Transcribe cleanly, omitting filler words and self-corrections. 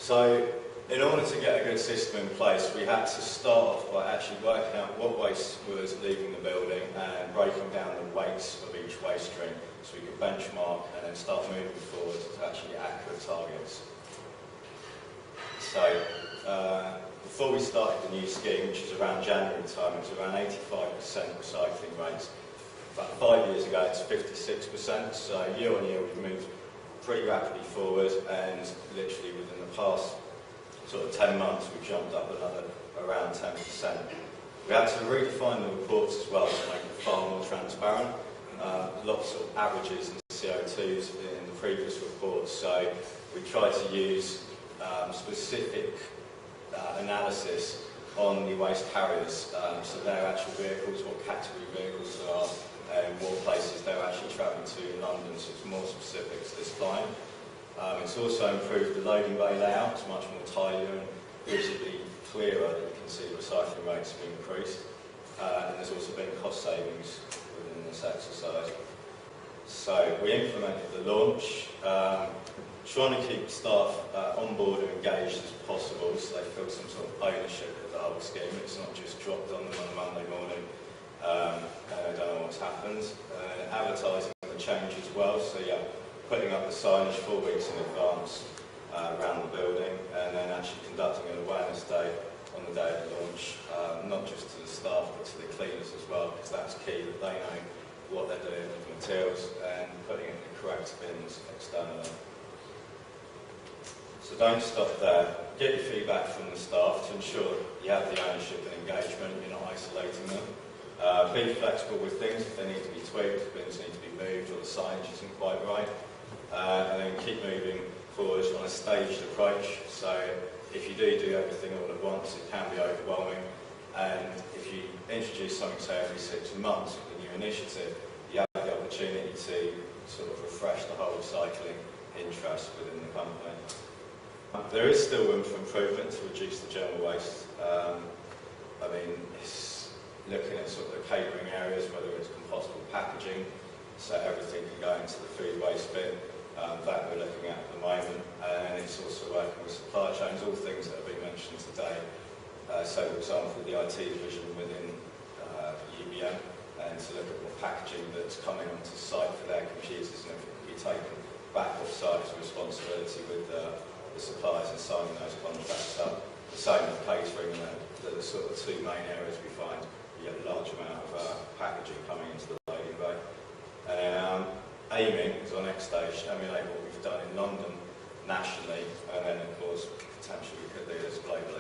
So, in order to get a good system in place, we had to start off by actually working out what waste was leaving the building and breaking down the weights of each waste stream so we could benchmark and then start moving forward to actually get accurate targets. So, before we started the new scheme, which was around January time, it was around 85% recycling rates. About 5 years ago, it's 56%, so year on year we've moved pretty rapidly forward, and literally within the past sort of 10 months we've jumped up another around 10%. We had to redefine the reports as well to make it far more transparent. Lots of averages and CO2s in the previous reports, so we tried to use specific analysis on the waste carriers, so their actual vehicles, what category vehicles they are, and what places they're actually travelling to in London, so it's more specific to this client. It's also improved the loading bay layout, it's much more tidier and visibly clearer that you can see the recycling rates have increased. And there's also been cost savings within this exercise. So we implemented the launch, trying to keep staff on board and engaged as possible so they feel some sort of ownership of the whole scheme. It's not just dropped on them on a Monday morning and I don't know what's happened. Advertising the change as well, so yeah, putting up the signage 4 weeks in advance around the building, and then actually conducting an awareness day on the day of the launch, not just to the staff but to the cleaners as well, because that's key that they know what they're doing with the materials and putting it in the correct bins externally. So don't stop there. Get your feedback from the staff to ensure you have the ownership and engagement, you're not isolating them. Be flexible with things if they need to be tweaked, if bins need to be moved or the signage isn't quite right. And then keep moving forward on a staged approach. So if you do everything all at once, it can be overwhelming. And if you introduce something, say, every 6 months with a new initiative, you have the opportunity to sort of refresh the whole recycling interest within the company. There is still room for improvement to reduce the general waste. I mean, it's looking at sort of the catering areas, whether it's compostable packaging, so everything can go into the food waste bin. That we're looking at the moment, and it's also working with supply chains, all things that have been mentioned today. So, for example, the IT division within UBM, and to look at what packaging that's coming onto site for their computers and if it can be taken back off site as a responsibility with the suppliers and signing those contracts up. The same with catering, and the sort of 2 main areas we find you get a large amount of packaging coming into the loading bay. Aiming is our next stage to emulate what we've done in London nationally, and then of course potentially we could do this globally.